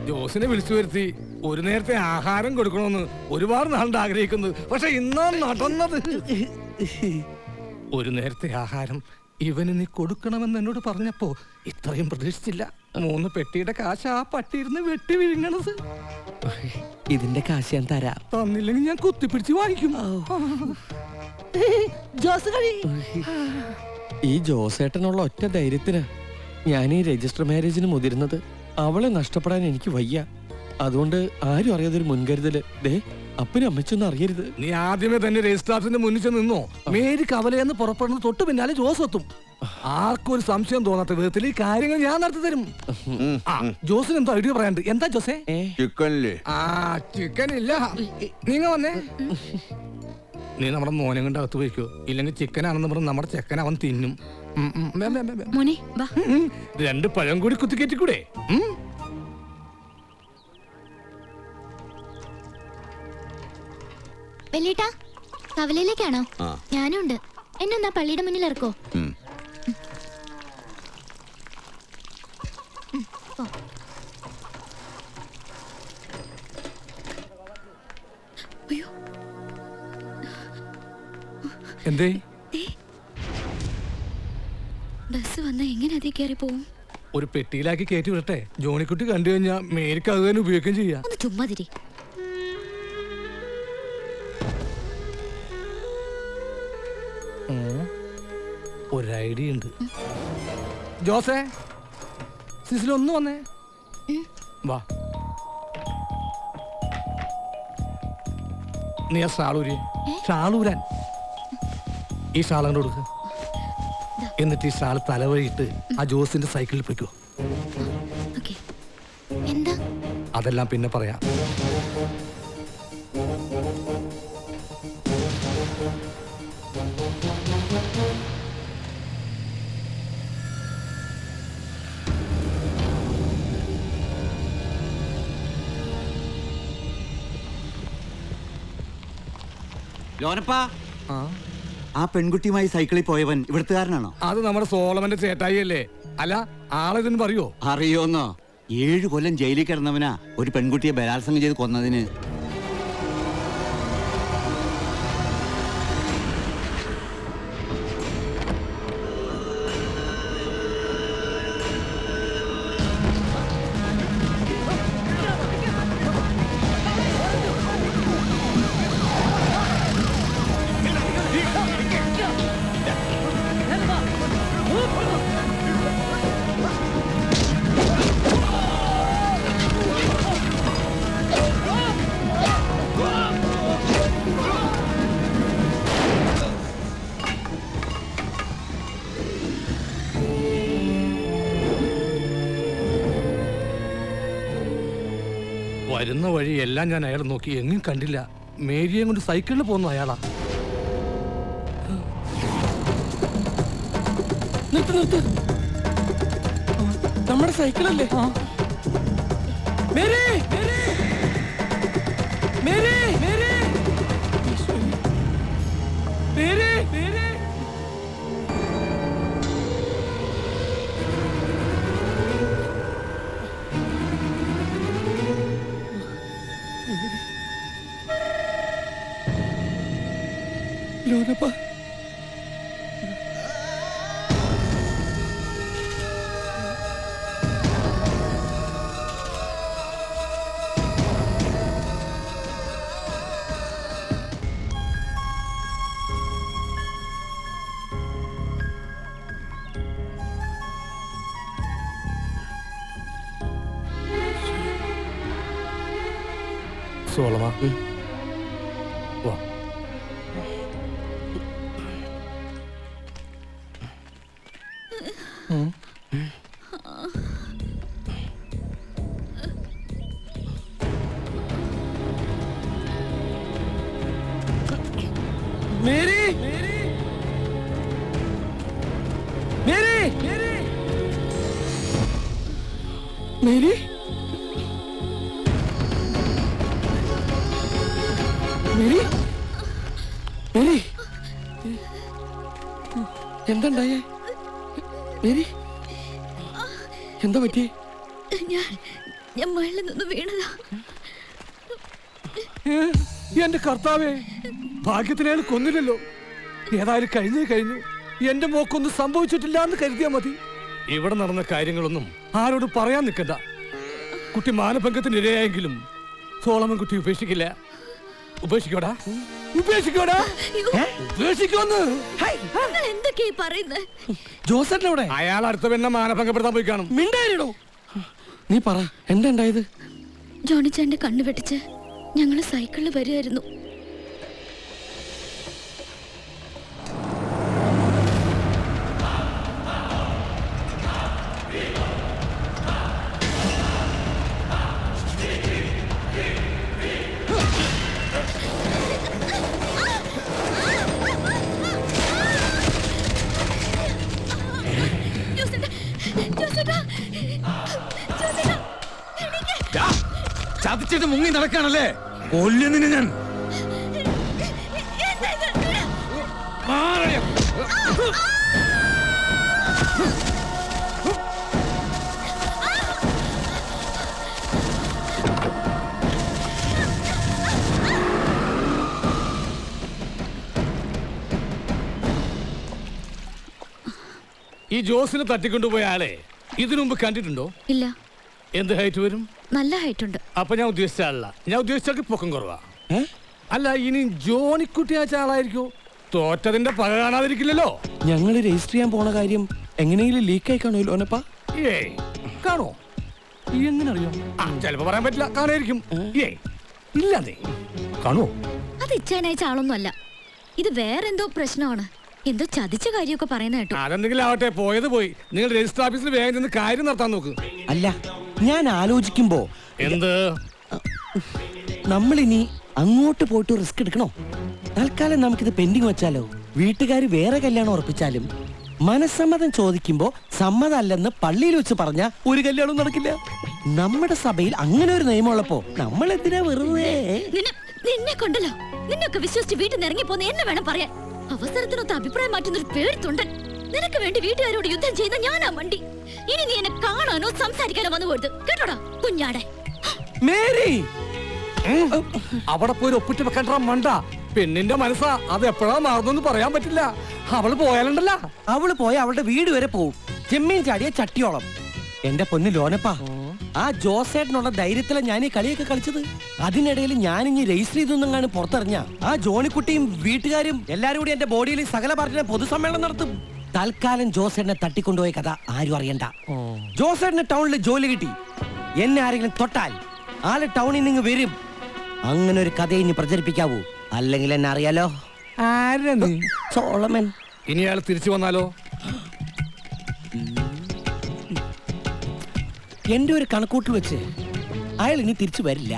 ജോസിനെ വിളിച്ചു വരുത്തി ഒരു നേരത്തെ ആഹാരം കൊടുക്കണമെന്ന് ഒരുപാട് നാളുണ്ട് ആഗ്രഹിക്കുന്നത്. പക്ഷെ ഇന്നാണ് നടന്നത്. ഒരു നേരത്തെ ആഹാരം ഇവന് നീ കൊടുക്കണമെന്ന് എന്നോട് പറഞ്ഞപ്പോ ഇത്രയും പ്രതീക്ഷിച്ചില്ല. 3 പെട്ടിയുടെ കാശ് ആ പട്ടിയിരുന്ന് വെട്ടി വിഴുങ്ങണത്. ഇതിന്റെ കാശ് ഞാൻ തരാം. തന്നില്ലെങ്കിൽ ഞാൻ കുത്തിപ്പിടിച്ച് വാങ്ങിക്കും. ഈ ജോസേട്ടനുള്ള ഒറ്റ ധൈര്യത്തിനാ ഞാൻ ഈ രജിസ്റ്റർ മാരേജിന് മുതിരുന്നത്. അവളെ നഷ്ടപ്പെടാൻ എനിക്ക് വയ്യ. അതുകൊണ്ട് ആരും അറിയാതൊരു മുൻകരുതല്. ദേ, അപ്പനും അമ്മച്ചൊന്നും അറിയരുത്. നീ ആദ്യമേ തന്നെ രജിസ്റ്റർ ഓഫീസിന്റെ മുന്നിൽ ചെന്ന് നിന്നോ. മേരി കവലയെന്ന് പുറപ്പെടുന്നത് തൊട്ട് പിന്നാലെ ജോസ് എത്തും. ആർക്കും ഒരു സംശയം തോന്നാത്ത വിധത്തിൽ ഈ കാര്യങ്ങൾ ഞാൻ നടത്തി തരും. ജോസിന് എന്തോ ഐഡിയ പറയാണ്ട്. എന്താ ജോസേ? ചിക്കൻ ഇല്ല. നീങ്ങ വന്നേ. നീ നമ്മുടെ മോനെ കൊണ്ട് അകത്ത് പോയിക്കോ. ഇല്ലെങ്കിൽ ചിക്കനാണെന്ന് പറഞ്ഞ് നമ്മുടെ ചെക്കൻ അവൻ തിന്നും. 2 പഴം കൂടി കുത്തിക്കേറ്റിക്കൂടെ? വെല്ലേട്ടാ, കവലയിലേക്കാണോ? ഞാനും ഉണ്ട്. എന്നെന്താ പള്ളിയുടെ മുന്നിൽ ഇറക്കോ? എന്തേ? ബസ് വന്നാ എങ്ങനെ അതേ കയറി പോവും? ഒരു പെട്ടിയിലാക്കി കയറ്റി വിടട്ടെ. ജോണിക്കുട്ടി കണ്ടു കഴിഞ്ഞാൽ മേരിക്ക് അത് തന്നെ ഉപയോഗിക്കുകയും ചെയ്യാം. ചുമ്മാതിരി. ഒരു ഐഡിയ ഉണ്ട്. ജോസേ, സിസിലൊന്നു വന്നേ. വാ, നീ ആ ഷാളൂരാൻ ഈ ഷാൾ കണ്ടു കൊടുക്ക. എന്നിട്ട് ഈ ഷാൾ തലവഴിയിട്ട് ആ ജോസിന്റെ സൈക്കിളിൽ പോയിക്കോ. അതെല്ലാം പിന്നെ പറയാം. ലോനപ്പാ, ആ പെൺകുട്ടിയുമായി സൈക്കിളിൽ പോയവൻ ഇവിടുത്തുകാരനാണോ? അത് നമ്മുടെ സോളമന്റെ ചേട്ടായി അല്ലേ? അല്ല, ആളിതെന്ന് പറയോ? അറിയോന്നോ? 7 കൊല്ലം ജയിലിൽ കിടന്നവനാ ഒരു പെൺകുട്ടിയെ ബലാത്സംഗം ചെയ്ത് കൊന്നതിന്. വരുന്ന വഴി എല്ലാം ഞാൻ അയാൾ നോക്കി, എങ്ങും കണ്ടില്ല. മേരിയെ കൊണ്ട് സൈക്കിളിൽ പോകുന്നു അയാളാ. നിർത്ത്. നമ്മുടെ സൈക്കിളല്ലേ? Mary, Mary, Mary, Mary, Mary, Mary. ലോനപ്പാ, സോളമാ, വാ. Mary, Mary, Mary, Mary, Mary, Mary, എന്താണ്ടായേ? മേരി, എന്താ പറ്റിയേ? ഞാൻ മഴയിൽ നിന്ന് വീണതാ. എന്റെ കർത്താവേ, ഭാഗ്യത്തിന് അയാൾ കൊന്നില്ലല്ലോ. ഏതായാലും കഴിഞ്ഞു. എന്റെ മോക്കൊന്നും സംഭവിച്ചിട്ടില്ല എന്ന് കരുതിയാ മതി. ഇവിടെ നടന്ന കാര്യങ്ങളൊന്നും ആരോട് പറയാൻ നിൽക്കണ്ട. കുട്ടി മാനഭംഗത്തിന് ഇരയായെങ്കിലും സോളമൻ കുട്ടി ഉപേക്ഷിക്കില്ല. ഉപേക്ഷിക്കോടാ. എന്തൊക്കെയാ പറയുന്നത്? ജോസേട്ടനവിടെ? അയാൾ അടുത്ത പിന്നെ മാനഭംഗപ്പെടുത്താൻ പോയി കാണും. മിണ്ടായിടോ. നീ പറ, എന്താ ഉണ്ടായത്? ജോണിച്ചാന്റെ കണ്ണു വെട്ടിച്ച് ഞങ്ങള് സൈക്കിളിൽ വരുമായിരുന്നു. ചതിച്ചിട്ട് മുങ്ങി നടക്കാണല്ലേ? കൊല്ലുന്നിന് ഞാൻ. ഈ ജോസിനെ തട്ടിക്കൊണ്ടുപോയ ആളെ ഇതിനു മുമ്പ് കണ്ടിട്ടുണ്ടോ? ഇല്ല. എന്ത് ഹൈറ്റ് വരും? നല്ല ഹൈറ്റ് ഉണ്ട്. അപ്പൊ ഞാൻ ഉദ്ദേശിച്ച ആളല്ല. ഞാൻ ഉദ്ദേശിച്ചാൽ പൊക്കം കുറവാ. അല്ല, ഇനി ജോണിക്കുട്ടി അയച്ച ആളായിരിക്കോ? തോറ്റതിന്റെ പക കാണാതിരിക്കില്ലല്ലോ. ഞങ്ങള് രജിസ്റ്റർ ചെയ്യാൻ പോണ കാര്യം എങ്ങനെയെങ്കിലും ലീക്കായി കാണുമല്ലോ ഓനപ്പാ? ഏയ്, കാണോ? എങ്ങനെ അറിയാം? ചിലപ്പോ പറയാൻ പറ്റില്ല. കാണായിരിക്കും. ഏയ് ഇല്ലാതെ കാണോ? അത് ഇച്ഛാനയച്ച ആളൊന്നും അല്ല. ഇത് വേറെന്തോ പ്രശ്നമാണ്. എന്തോ ചതിച്ച കാര്യമൊക്കെ പറയുന്ന കേട്ടു. അതെന്തെങ്കിലും ആവട്ടെ, പോയത് പോയി. നിങ്ങൾ രജിസ്റ്റർ ഓഫീസിൽ വേഗം ചെന്ന് കാര്യം നടത്താൻ നോക്ക്. അല്ല, ഞാൻ ആലോചിക്കുമ്പോ എന്ത് നമ്മളിനി അങ്ങോട്ട് പോയിട്ട് റിസ്ക് എടുക്കണോ? തൽക്കാലം നമുക്കിത് പെൻഡിങ് വെച്ചാലോ? വീട്ടുകാർ വേറെ കല്യാണം ഉറപ്പിച്ചാലും മനസ്സമ്മതം ചോദിക്കുമ്പോ സമ്മതമല്ലെന്ന് പള്ളിയിൽ വെച്ച് പറഞ്ഞ ഒരു കല്യാണവും നടക്കില്ല. നമ്മുടെ സഭയിൽ അങ്ങനെ ഒരു നിയമമുള്ളപ്പോ നമ്മൾ എന്തിനാ വെറുതെ? നിന്നെ കൊണ്ടല്ലോ, നിന്നൊക്കെ വിശ്വസിച്ച് വീട്ടിൽ നിന്ന് ഇറങ്ങിപ്പോന്ന് എന്നെ വേണം പറയാൻ. അവസരത്തിനൊത്ത് അഭിപ്രായം മാറ്റുന്ന ഒരു പേടിത്തൊണ്ടൻ. നിനക്ക് വേണ്ടി വീട്ടുകാരോട് യുദ്ധം ചെയ്യുന്ന ഞാനാ മണ്ടി. ഇനി നീ എന്നെ കാണാനോ സംസാരിക്കാനോ വന്നു പോയത് കേട്ടോടാ കുഞ്ഞാടെ. മേരി, അവിടെ പോയി ഒപ്പിട്ട് വെക്കണ്ട മണ്ട. പെണ്ണിന്റെ മനസ്സാ, അത് എപ്പോഴാ മാറുന്നു പറയാൻ പറ്റില്ല. അവള് പോയാലുണ്ടല്ല, അവള് പോയ അവളുടെ വീട് വരെ പോവും. ചെമ്മീൻ ചാടിയ ചട്ടിയോളം. എന്റെ പൊന്ന് ലോനപ്പാ, ആ ജോസേട്ടനുള്ള ധൈര്യത്തില ഞാൻ ഈ കളിയൊക്കെ കളിച്ചത്. അതിനിടയിൽ ഞാൻ ഇനി രജിസ്റ്റർ ചെയ്തൊന്നും പുറത്തിറങ്ങ ആ ജോണിക്കുട്ടിയും വീട്ടുകാരും എല്ലാരും കൂടി എന്റെ ബോഡിയിൽ സകല പാർട്ടിയുടെ പൊതുസമ്മേളനം നടത്തും. തൽക്കാലം ജോസേട്ടനെ തട്ടിക്കൊണ്ടുപോയ കഥ ആരും അറിയണ്ട. ജോസേട്ടന് ടൗണിൽ ജോലി കിട്ടി. എന്നെ ആരെങ്കിലും തൊട്ടാൽ ആള് ടൗണിൽ നിന്ന് വരും. അങ്ങനെ ഒരു കഥ ഇനി പ്രചരിപ്പിക്കാവൂ. അല്ലെങ്കിൽ എന്നെ അറിയാലോ. സോളമൻ. ഇനി അയാൾ തിരിച്ചു വന്നാലോ? എന്റെ ഒരു കണക്കൂട്ടിൽ വെച്ച് അയാൾ ഇനി തിരിച്ചു വരില്ല.